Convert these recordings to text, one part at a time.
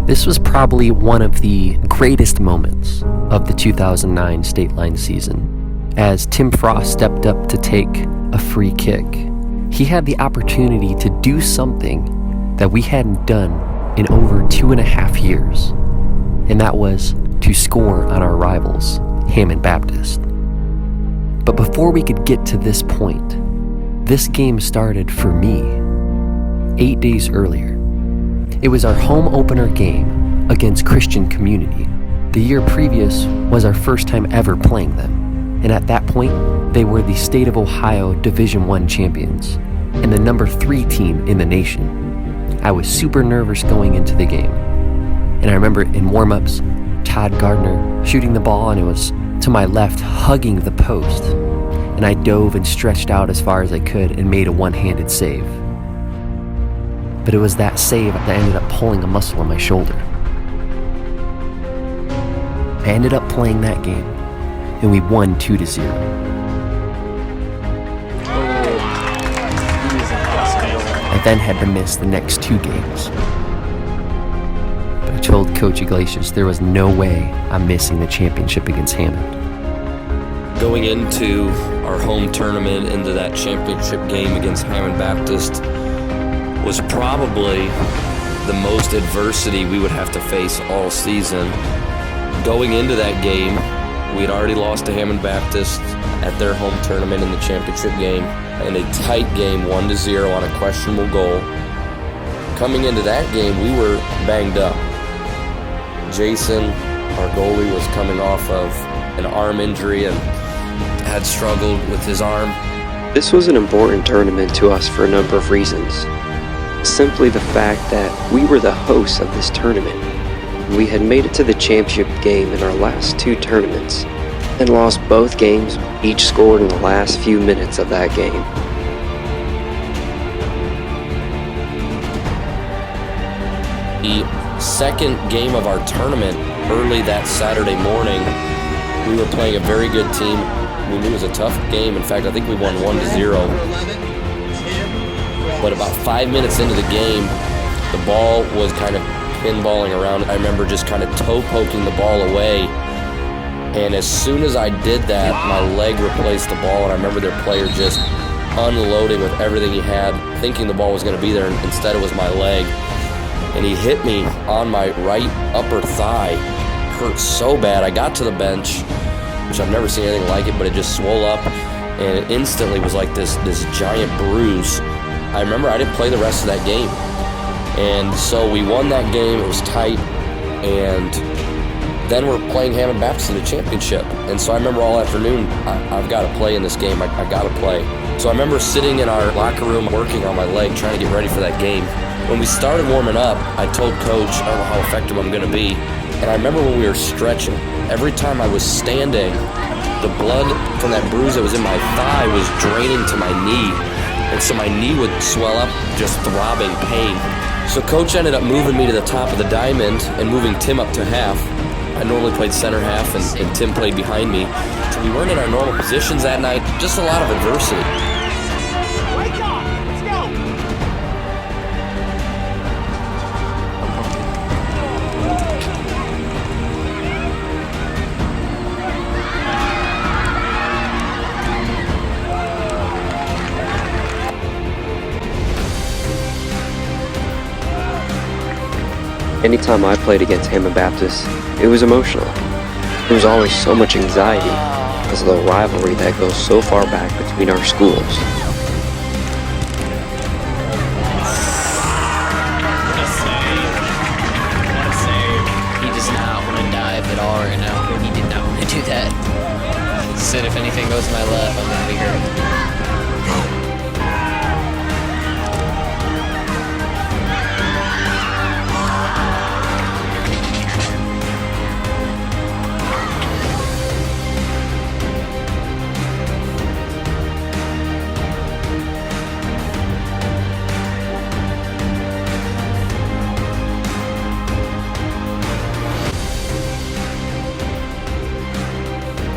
This was probably one of the greatest moments of the 2009 state line season, as Tim Frost stepped up to take a free kick. He had the opportunity to do something that we hadn't done in over 2.5 years, and that was to score on our rivals, Hammond Baptist. But before we could get to this point, this game started for me 8 days earlier. It was our home opener game against Christian Community. The year previous was our first time ever playing them, and at that point, they were the State of Ohio Division I champions and the number 3 team in the nation. I was super nervous going into the game, and I remember in warm-ups, Todd Gardiner shooting the ball, and it was to my left, hugging the post, and I dove and stretched out as far as I could and made a one-handed save. But it was that save that ended up pulling a muscle in my shoulder. I ended up playing that game, and we won 2-0. I then had to miss the next 2 games. But I told Coach Iglesias there was no way I'm missing the championship against Hammond. Going into our home tournament, into that championship game against Hammond Baptist, was probably the most adversity we would have to face all season. Going into that game, we had already lost to Hammond Baptist at their home tournament in the championship game, in a tight game, 1-0 on a questionable goal. Coming into that game, we were banged up. Jason, our goalie, was coming off of an arm injury and had struggled with his arm. This was an important tournament to us for a number of reasons. Simply the fact that we were the hosts of this tournament. We had made it to the championship game in our last 2 tournaments and lost both games, each scored in the last few minutes of that game. The second game of our tournament, early that Saturday morning, we were playing a very good team. We knew it was a tough game. In fact, I think we won 1-0. But about 5 minutes into the game, the ball was kind of pinballing around. I remember just kind of toe poking the ball away. And as soon as I did that, my leg replaced the ball. And I remember their player just unloading with everything he had, thinking the ball was going to be there. And instead, it was my leg. And he hit me on my right upper thigh. Hurt so bad. I got to the bench, which I've never seen anything like it, but it just swole up. And it instantly was like this giant bruise. I remember I didn't play the rest of that game. And so we won that game. It was tight. And then we're playing Hammond Baptist in the championship. And so I remember all afternoon, I've got to play in this game. I got to play. So I remember sitting in our locker room working on my leg, trying to get ready for that game. When we started warming up, I told Coach, I don't know how effective I'm going to be. And I remember when we were stretching, every time I was standing, the blood from that bruise that was in my thigh was draining to my knee. And so my knee would swell up, just throbbing pain. So Coach ended up moving me to the top of the diamond and moving Tim up to half. I normally played center half, and Tim played behind me. So we weren't in our normal positions that night, just a lot of adversity. Wake up! Let's go! Anytime I played against Hammond Baptist, it was emotional. There was always so much anxiety because of the rivalry that goes so far back between our schools. He does not want to dive at all right now. He did not want to do that. He said if anything goes to my left, I'm going to be hurt.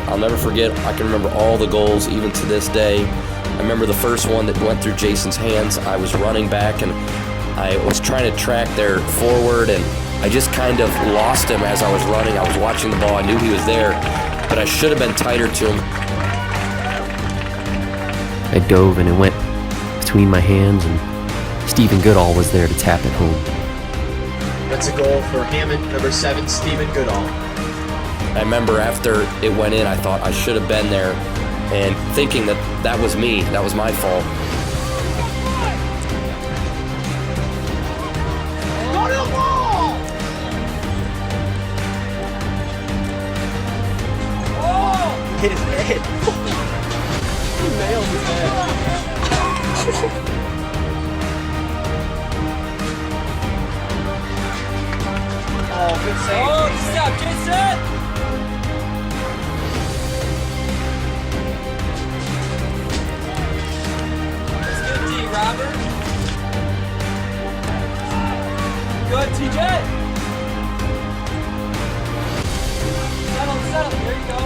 I'll never forget, I can remember all the goals even to this day. I remember the first one that went through Jason's hands. I was running back and I was trying to track their forward, and I just kind of lost him as I was running. I was watching the ball. I knew he was there, but I should have been tighter to him. I dove and it went between my hands, and Stephen Goodall was there to tap it home. That's a goal for Hammond, number 7, Stephen Goodall. I remember after it went in, I thought I should have been there, and thinking that that was me, that was my fault. Go to the ball! Oh! Hit his head. He nailed his head. Oh, good save. Oh, good stuff, Jason! Let's get a D, Robert. Good, TJ! Settle, there you go.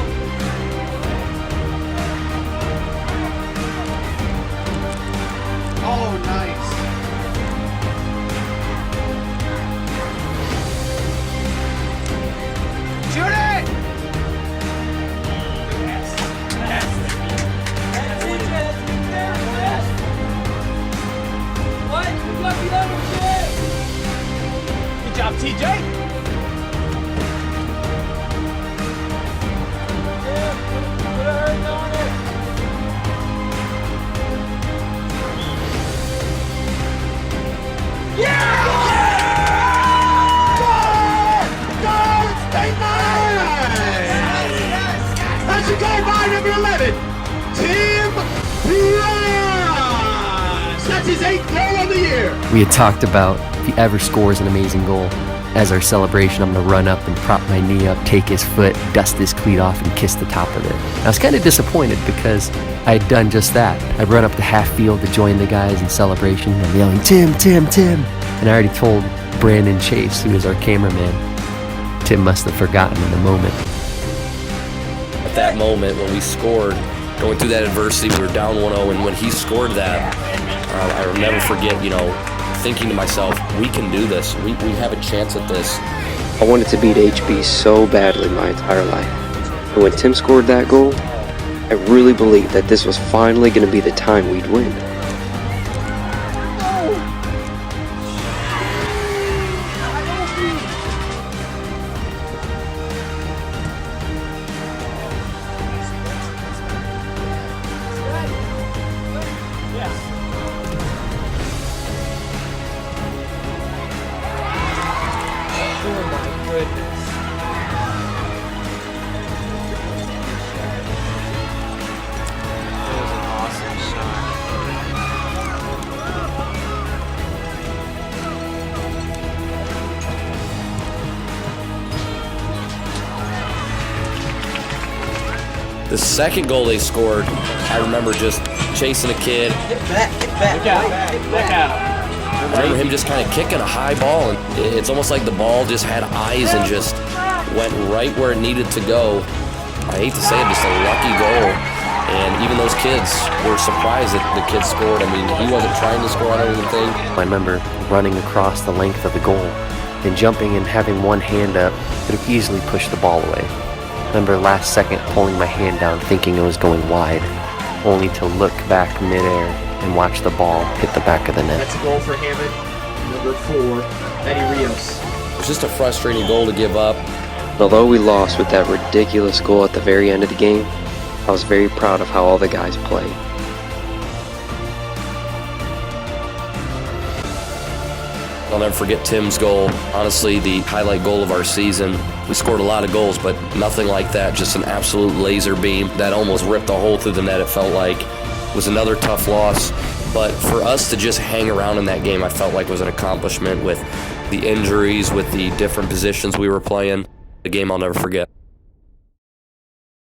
Oh, nice. Shoot it! That's TJ, there, fast. What? You got the other kid! Good job, TJ! Yeah, put a hurt on it. That's a goal by number 11, Temperance. That's his 8th goal of the year. We had talked about if he ever scores an amazing goal, as our celebration, I'm going to run up and prop my knee up, take his foot, dust his cleat off, and kiss the top of it. I was kind of disappointed because I had done just that. I'd run up to half field to join the guys in celebration. I'm yelling, Tim, Tim, Tim. And I already told Brandon Chase, who is our cameraman. Tim must have forgotten in the moment. At that moment when we scored, going through that adversity, we were down 1-0, and when he scored that, I'll never forget, thinking to myself, we can do this. We have a chance at this. I wanted to beat HB so badly my entire life. And when Tim scored that goal, I really believed that this was finally going to be the time we'd win. The second goal they scored, I remember just chasing a kid. Get back. Look out. I remember him just kind of kicking a high ball, and it's almost like the ball just had eyes and just went right where it needed to go. I hate to say it, just a lucky goal. And even those kids were surprised that the kid scored. I mean, he wasn't trying to score, I don't even think. I remember running across the length of the goal, then jumping and having one hand up could have easily pushed the ball away. I remember last second pulling my hand down thinking it was going wide, only to look back midair and watch the ball hit the back of the net. That's a goal for Hammond, number 4, Eddie Rios. It was just a frustrating goal to give up. Although we lost with that ridiculous goal at the very end of the game, I was very proud of how all the guys played. I'll never forget Tim's goal. Honestly, the highlight goal of our season. We scored a lot of goals, but nothing like that. Just an absolute laser beam that almost ripped a hole through the net, it felt like. It was another tough loss. But for us to just hang around in that game, I felt like was an accomplishment with the injuries, with the different positions we were playing. A game I'll never forget.